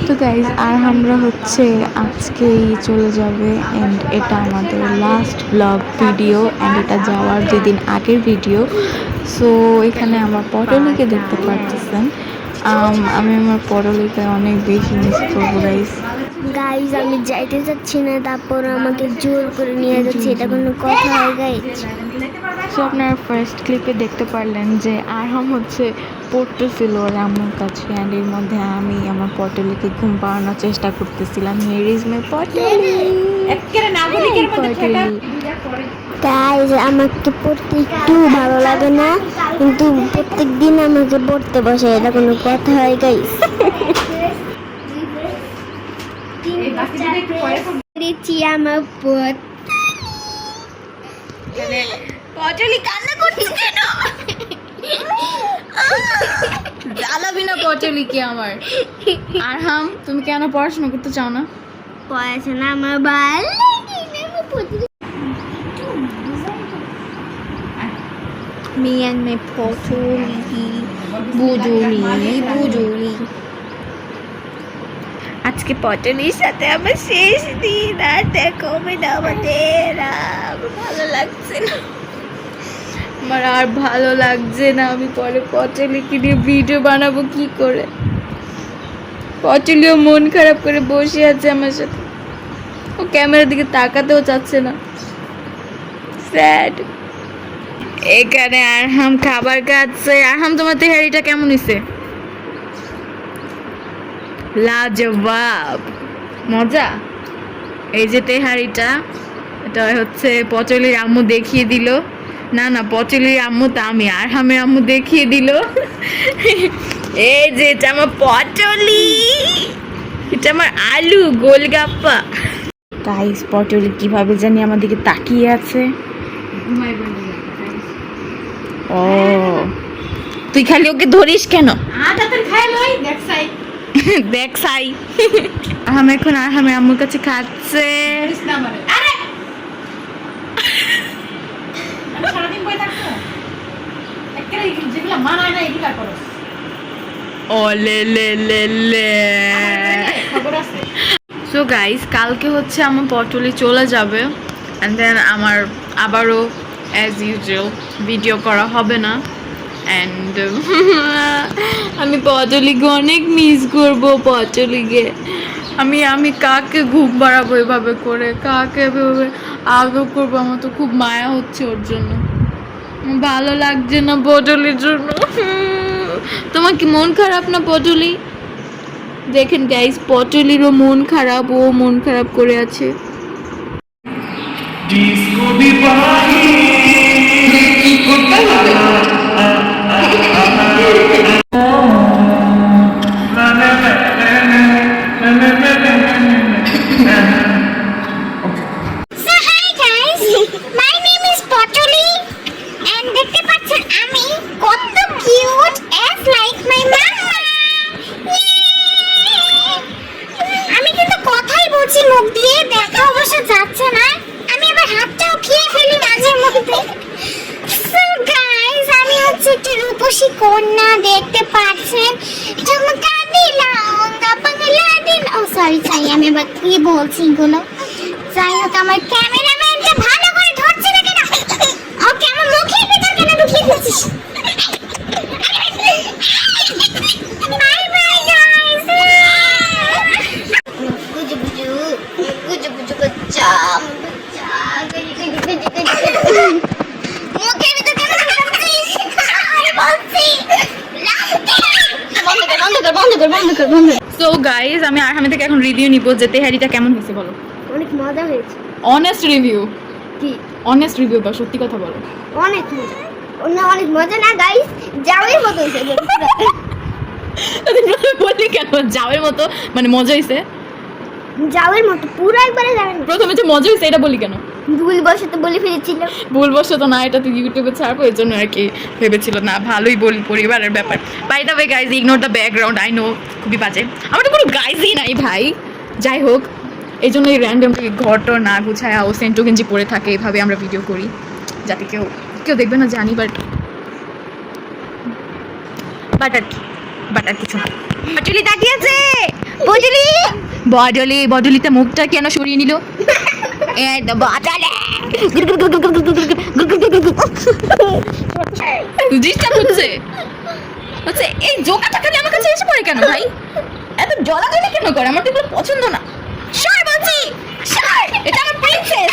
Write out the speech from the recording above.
তো গাইজ আর আমরা হচ্ছে আজকেই চলে যাবে অ্যান্ড এটা আমাদের লাস্ট ব্লগ ভিডিও অ্যান্ড এটা যাওয়ার 2 দিন আগের ভিডিও। সো এখানে আমার পটলিকে দেখতে পারতেছেন। আমি আমার পটলিকে অনেক বেশি মিস করবো গাইজ। গাইজ আমি যাইতে চাচ্ছি না, তারপর আমাকে জোর করে নিয়ে যাচ্ছে, এটা কোনো কথা হয় গাইজ? সো আপনারা ফার্স্ট ক্লিপে দেখতে পারলেন যে আরহাম হচ্ছে পড়তেছিল ওর আম্মুর কাছে অ্যান্ড এর মধ্যে আমি আমার পটলিকে ঘুম পাড়ানোর চেষ্টা করতেছিলাম। Here is my potli. Guys আমাকে পড়তে একটু ভালো লাগে না, কিন্তু প্রত্যেক দিন আমাকে পড়তে বসে, এটা কোনো কথা হয় গাইজ? আমার পটলি কান্না করছিস কেন? জ্বালাবি না পটলিকে আমার। আরহাম তুমি কেন পড়াশোনা করতে চাও না? পড়াশোনা আমার ভালো লাগে। Me and my potli বুজুরি। আজকে পটলির সাথে আমার শেষ দিন, আর দেখো আমাদের ভালো লাগছে না, আমার আর ভালো লাগছে না। আমি পরে পটলিকে নিয়ে ভিডিও বানাবো কি করে? পটলিও মন খারাপ করে বসে আছে আমার সাথে, ও ক্যামেরার দিকে তাকাতেও চাচ্ছে না। স্যাড। এখানে আরহাম খাবার খাচ্ছে। আরহাম তোমার তেহারিটা কেমন হয়েছে? লাজবাব, মজা। এই যে তেহারিটা, এটা হচ্ছে পটলির আম্মু দেখিয়ে দিল। না পটলির আম্মু তা আমি আরহামের আম্মু দেখিয়ে দিল। এই যে এটা আমার পটলি, এটা আমার আলু গোলগাপ্পা। গাইস পটলি কিভাবে জানি আমার দিকে তাকিয়ে আছে। ও তুই খালি ওকে ধরিস কেন? দেখ সাই আহাম এখন আরহামের আম্মুর কাছে খাচ্ছে। সো গাইস কালকে হচ্ছে আমার পটলি চলে যাবে অ্যান্ড দেন আমার আবারও অ্যাজ ইউজুয়াল ভিডিও করা হবে না। অ্যান্ড আমি পটলিকে অনেক মিস করবো। পটলিকে আমি কাকে ঘুম বাড়াবো এভাবে করে, কাকে এভাবে আদর করবো? আমার তো খুব মায়া হচ্ছে ওর জন্য, ভালো লাগছে না পটলির জন্য। তোমার কি মন খারাপ না পটলি? দেখেন গাইস পটলিরও মন খারাপ, ও মন খারাপ করে আছে। মুখ দিয়ে দেখা অবশ্য যাচ্ছে না, আমি আবার হাতটাও খেয়ে ফেলি মাঝে মধ্যে। সো গাইস আমি হচ্ছে একটা রূপসী কন্যা, দেখতে পাচ্ছেন। ঝুমকা দিলাম বাংলা দিন, ও সরি আমি আবার কি বলছি এগুলো। যাই হোক আমার ক্যামেরাম্যানটা ভালো করে ধরছে না কেন? ওকে আমার মুখের ভিতর কেন ঢুকিয়ে দিচ্ছিস? Bye bye guys. So guys আমি আরহামের থেকে এখন রিভিউ নিব যে তেহারিটা কেমন হয়েছে বলো। অনেক মজা হয়েছে। অনেস্ট রিভিউ কি? অনেস্ট রিভিউ দাও, সত্যি কথা বলো। অনেক মজা। অনেক মজা না গাইস, যাওয়ার মতো হয়েছে। বলি কেন যাওয়ার মতো? মানে মজা হয়েছে যাওয়ার মতো, পুরো একবারে যাওয়ার মতো। প্রথমে যে মজা হয়েছে এটা বলি কেন? ভুলবশত বলে ফেলেছিল। ভুলবশত না, এটা তো ইউটিউবে ছাড়বো এর জন্য আর কি ভেবেছিল। না ভালোই বলি, পরিবারের ব্যাপার। By the way guys ignore the background, I know খুবই বাজে, আমার তো কোনো গাইজই নাই ভাই। যাই হোক এই জন্য এই র্যান্ডমলি ঘরটা না গুছায়া ও সেন্টো গেঞ্জি পরে থাকে, এভাবে আমরা ভিডিও করি যাতে কেউ দেখবে না জানি। বাট আর কিছু না। পটলি তাকিয়েছে, পটলি বদলিতে মুখটা কেন সরিয়ে নিল? ডিস্টার্ব হচ্ছে এই জোকাটা খালি আমার কাছে এসে পড়ে কেন ভাই? এত জলাজলি কেন করে? আমার তো এগুলো পছন্দ না। সর বলছি, সর, এটা আমার প্রিন্সেস।